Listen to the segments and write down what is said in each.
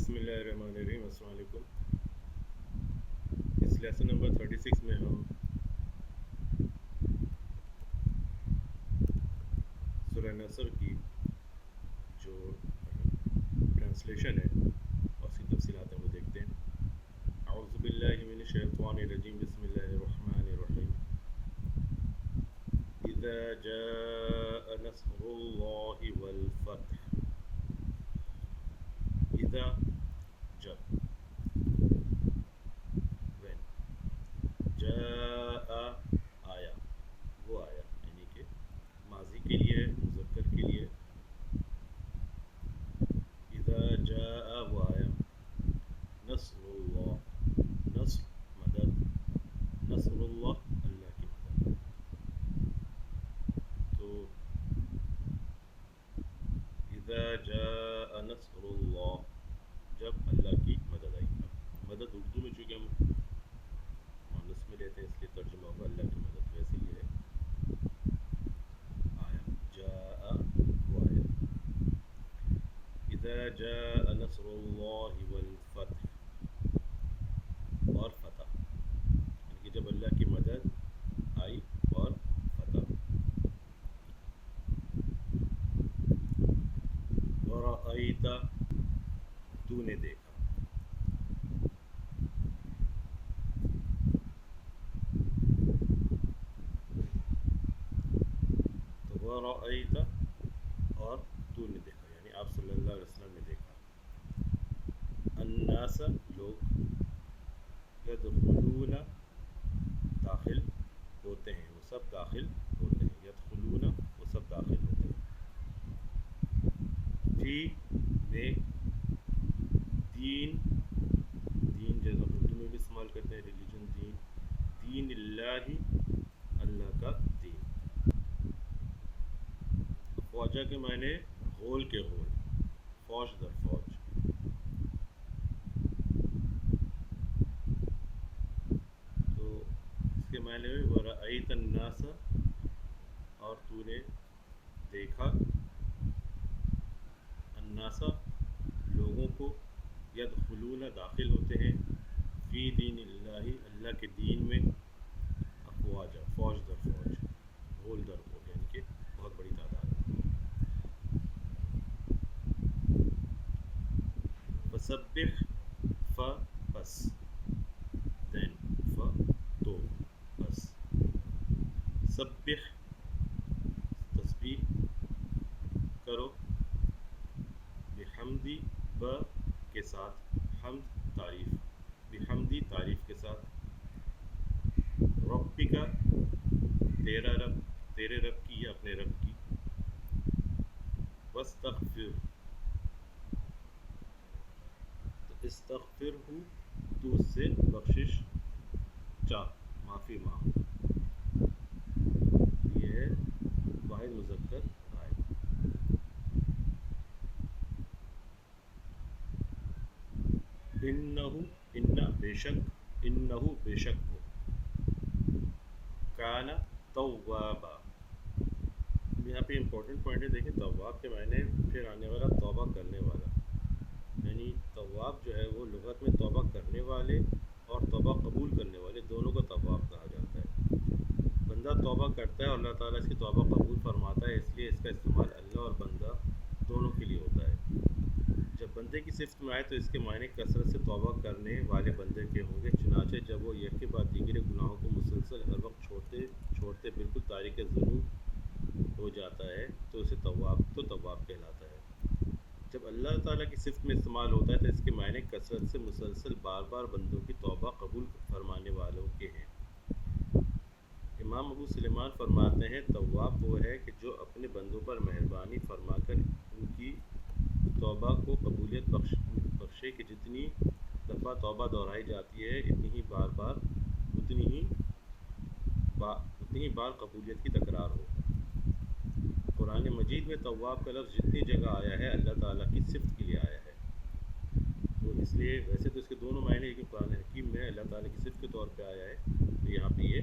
بسم اللہ الرحمن الرحیم. السلام علیکم. اس لیسن نمبر 36 میں ہم سورہ نصر کی جو ٹرانسلیشن ہے اور اس کی تفصیلات ہیں وہ دیکھتے ہیں. اعوذ باللہ من الشیطان الرجیم. بسم اللہ الرحمن الرحیم. اذا جاء نصر اللہ والفتح. اذا جب when جاء آیا وہ آیا یعنی کہ ماضی کے لیے مذکر کے لیے اذا جاء وہ آیا نصر اللہ نصر مدد نصر اللہ اللہ کی مدد. تو اذا جاء نصر اللہ جب اللہ کی مدد آئی. مدد اردو میں چونکہ ہم مؤنث میں لیتے ہیں اس لیے ترجمہ ہوگا اللہ کی مدد. ویسے یہ ہے آیا جاء وہ آیا. اذا جاء نصر اللہ والفتح اور فتح یعنی کہ جب اللہ کی مدد آئی اور فتح. ورأیت تو نے دیکھا. تو ورأیت اور تو نے دیکھا یعنی آپ صلی اللہ علیہ وسلم نے دیکھا. الناس لوگ یدخلون داخل ہوتے ہیں وہ سب داخل ہوتے ہیں. یدخلون وہ سب داخل ہوتے ہیں. فی میں دین دین جیسا اردو میں بھی استعمال کرتے ہیں ریلیجن دین دین اللہ اللہ کا دین. فوجہ کے معنی غول کے غول فوج در فوج. تو اس کے معنی میں ورأیت الناس اور تو نے دیکھا الناس لوگوں کو یدخلون داخل ہوتے ہیں فی دین اللہ اللہ کے دین میں افواجا فوج در فوج غول در غول یعنی کہ بہت بڑی تعداد. فسبح ف پس دین ف تو پس سبح تسبیح کرو بحمدی ب کے ساتھ حمد تعریف بحمدی تعریف کے ساتھ ربی کا تیرا رب تیرے رب کی یا اپنے رب کی. واستغفر تو استغفر ہوں تو اس سے بخشش چاہ معافی مانگ. یہ ہے واحد مذکر غائب. انہو انہ بے شک انہو بے شک وہ کانا توابا. یہاں پہ امپورٹنٹ پوائنٹ ہے دیکھیں تواب کے معنی پھر آنے والا توبہ کرنے والا یعنی تواب جو ہے وہ لغت میں توبہ کرنے والے اور توبہ قبول کرنے والے دونوں کو تواب کہا جاتا ہے. بندہ توبہ کرتا ہے اور اللہ تعالیٰ اس کی توبہ قبول فرماتا ہے اس لیے اس کا استعمال اللہ اور بندہ دونوں کے لیے ہوتا ہے. جب بندے کی صفت میں آئے تو اس کے معنی کثرت سے توبہ کرنے والے بندے کے ہوں گے. چنانچہ جب وہ یک کے بعد دیگر گناہوں کو مسلسل ہر وقت چھوڑتے بالکل تارک ذنوب ہو جاتا ہے تو اسے تواب کہلاتا ہے. جب اللہ تعالیٰ کی صفت میں استعمال ہوتا ہے تو اس کے معنی کثرت سے مسلسل بار بار بندوں کی توبہ قبول فرمانے والوں کے ہیں. امام ابو سلیمان فرماتے ہیں تواب وہ ہے کہ جو اپنے بندوں پر مہربانی فرما کر ان کی توبہ کو قبولیت بخشے کہ جتنی دفعہ توبہ دہرائی جاتی ہے اتنی ہی بار قبولیت کی تکرار ہو. قرآن مجید میں تواب کا لفظ جتنی جگہ آیا ہے اللہ تعالیٰ کی صفت کے لیے آیا ہے. تو اس لیے ویسے تو اس کے دونوں معنی لیکن قرآن حکیم میں اللہ تعالیٰ کی صفت کے طور پہ آیا ہے تو یہاں پہ یہ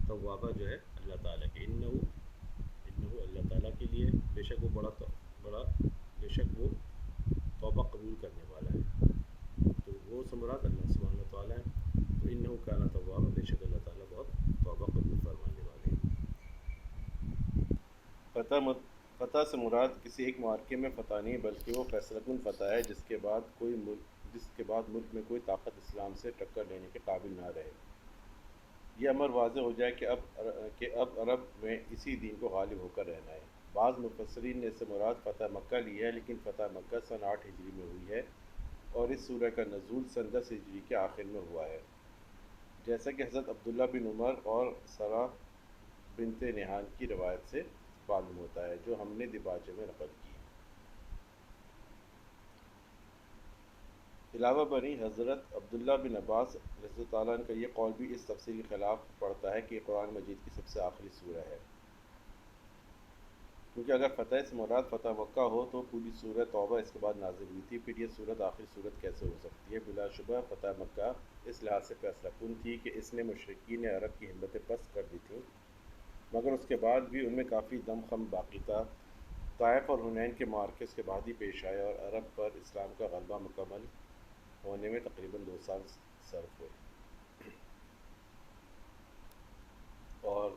توابہ جو ہے اللہ تعالیٰ کے. انہو انه اللہ تعالیٰ کے لیے بے شک وہ بڑا بے شک وہ توبہ قبول کرنے والا ہے. تو وہ سے مراد اللہ سبحانہ و تعالیٰ ہے. تو انه کان توابا، بے شک اللہ تعالیٰ بہت توبہ قبول فرمانے والے ہیں. فتح سے مراد کسی ایک معرکے میں فتح نہیں، بلکہ وہ فیصلہ کن فتح ہے جس کے بعد ملک میں کوئی طاقت اسلام سے ٹکر لینے کے قابل نہ رہے. یہ امر واضح ہو جائے کہ اب عرب میں اسی دین کو غالب ہو کر رہنا ہے. بعض مفسرین نے اس سے مراد فتح مکہ لی ہے، لیکن فتح مکہ سن 8 ہجری میں ہوئی ہے اور اس سورہ کا نزول سن 10 ہجری کے آخر میں ہوا ہے، جیسا کہ حضرت عبداللہ بن عمر اور سرا بنت نہان کی روایت سے معلوم ہوتا ہے، جو ہم نے دباچے میں نقل کی. علاوہ بری حضرت عبداللہ بن عباس رضی اللہ تعالیٰ عنہ کا یہ قول بھی اس تفسیر کے خلاف پڑتا ہے کہ یہ قرآن مجید کی سب سے آخری سورہ ہے، کیونکہ اگر فتح سے مراد فتح مکہ ہو تو پوری سورہ توبہ اس کے بعد نازل ہوئی تھی، پھر یہ صورت آخری صورت کیسے ہو سکتی ہے؟ بلا شبہ فتح مکہ اس لحاظ سے فیصلہ کن تھی کہ اس نے مشرکین عرب کی ہمتیں پست کر دی تھیں، مگر اس کے بعد بھی ان میں کافی دم خم باقی تھا. طائف اور حنین کے معرکے اس کے بعد ہی پیش آئے اور عرب پر اسلام کا غلبہ مکمل ہونے میں تقریباً 2 سال صرف ہوئے. اور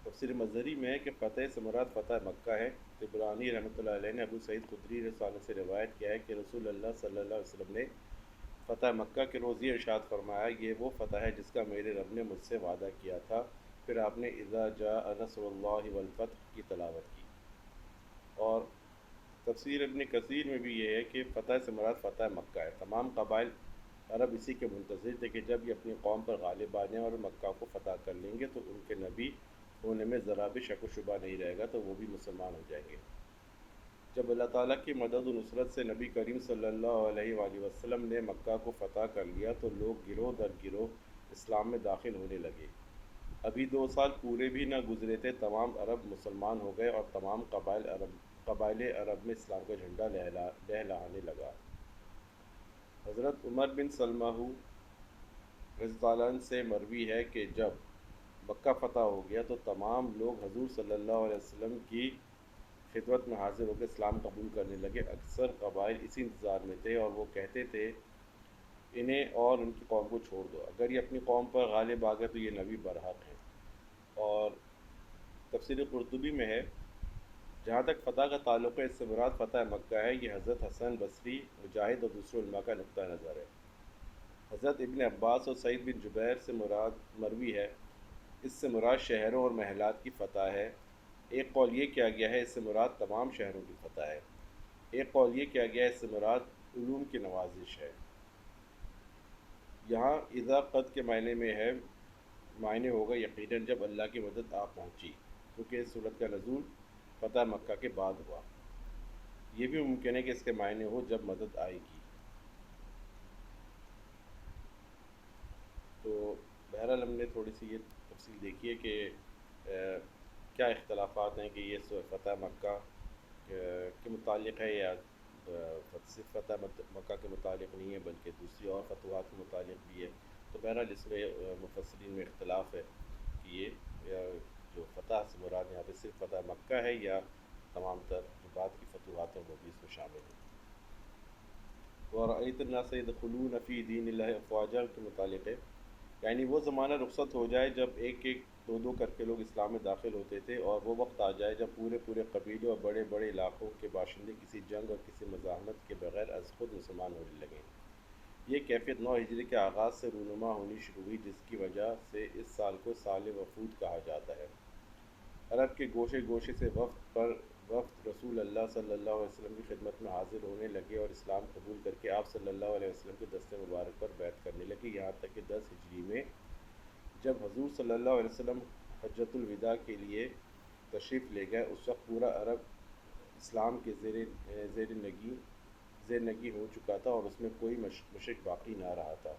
تفسیر مظہری میں ہے کہ فتح سے مراد فتح مکہ ہے. طبرانی رحمۃ اللہ علیہ نے ابو سعید خدری رضی اللہ عنہ سے روایت کیا ہے کہ رسول اللہ صلی اللہ علیہ وسلم نے فتح مکہ کے روز یہ ارشاد فرمایا، یہ وہ فتح ہے جس کا میرے رب نے مجھ سے وعدہ کیا تھا. پھر آپ نے اذا جاء نصر اللہ والفتح کی تلاوت کی. اور تفسیر ابن کثیر میں بھی یہ ہے کہ فتح سے مراد فتح مکہ ہے. تمام قبائل عرب اسی کے منتظر تھے کہ جب یہ اپنی قوم پر غالب آ جائیں اور مکہ کو فتح کر لیں گے تو ان کے نبی ہونے میں ذرا بھی شک و شبہ نہیں رہے گا، تو وہ بھی مسلمان ہو جائیں گے. جب اللہ تعالیٰ کی مدد و نصرت سے نبی کریم صلی اللہ علیہ وآلہ وسلم نے مکہ کو فتح کر لیا تو لوگ گروہ در گروہ اسلام میں داخل ہونے لگے. ابھی 2 سال پورے بھی نہ گزرے تھے، تمام عرب مسلمان ہو گئے اور تمام قبائل عرب میں اسلام کا جھنڈا لہرانے لگا. حضرت عمر بن سلمہ رضی اللہ عنہ سے مروی ہے کہ جب مکہ فتح ہو گیا تو تمام لوگ حضور صلی اللہ علیہ وسلم کی خدمت میں حاضر ہو کے اسلام قبول کرنے لگے. اکثر قبائل اسی انتظار میں تھے اور وہ کہتے تھے انہیں اور ان کی قوم کو چھوڑ دو، اگر یہ اپنی قوم پر غالب آ گئے تو یہ نبی برحق ہیں. اور تفسیر قرطبی میں ہے جہاں تک فتح کا تعلق ہے اس سے مراد فتح مکہ ہے. یہ حضرت حسن بصری، مجاہد اور دوسرے علماء کا نقطہ نظر ہے. حضرت ابن عباس اور سعید بن جبیر سے مروی ہے اس سے مراد شہروں اور محلات کی فتح ہے. ایک قول یہ کیا گیا ہے اس سے مراد تمام شہروں کی فتح ہے. ایک قول یہ کیا گیا ہے اس سے مراد علوم کی نوازش ہے. یہاں اذا قد کے معنی میں ہے، معنی ہوگا یقیناً جب اللہ کی مدد آ پہنچی، کیونکہ اس صورت کا نزول فتح مکہ کے بعد ہوا. یہ بھی ممکن ہے کہ اس کے معنی ہو جب مدد آئے گی. تو بہرحال ہم نے تھوڑی سی یہ تفصیل دیکھی ہے کہ کیا اختلافات ہیں کہ یہ فتح مکہ کے متعلق ہے یا صرف فتح مکہ کے متعلق نہیں ہے بلکہ دوسری اور فتوحات کے متعلق بھی ہے. تو بہرحال اس میں مفسرین میں اختلاف ہے کہ یہ جو فتح سے مراد یہاں پہ صرف فتح مکہ ہے یا تمام تر جو بعد کی فتوحات ہیں وہ بھی اس میں شامل ہیں. وَرَأَيْتَ النَّاسَ يَدْخُلُونَ فِي دِينِ اللَّهِ أَفْوَاجًا کے متعلق ہے، یعنی وہ زمانہ رخصت ہو جائے جب ایک ایک دو دو کر کے لوگ اسلام میں داخل ہوتے تھے، اور وہ وقت آ جائے جب پورے پورے قبیلے اور بڑے بڑے علاقوں کے باشندے کسی جنگ اور کسی مزاحمت کے بغیر از خود مسلمان ہونے لگیں. یہ کیفیت 9 ہجری کے آغاز سے رونما ہونی شروع ہوئی، جس کی وجہ سے اس سال کو سال وفود کہا جاتا ہے. عرب کے گوشے گوشے سے وفد رسول اللہ صلی اللہ علیہ وسلم کی خدمت میں حاضر ہونے لگے اور اسلام قبول کر کے آپ صلی اللہ علیہ وسلم کے دست مبارک پر بیعت کرنے لگے، یہاں تک کہ 10 ہجری میں جب حضور صلی اللہ علیہ وسلم حجۃ الوداع کے لیے تشریف لے گئے، اس وقت پورا عرب اسلام کے زیر نگی ہو چکا تھا اور اس میں کوئی مشرک باقی نہ رہا تھا.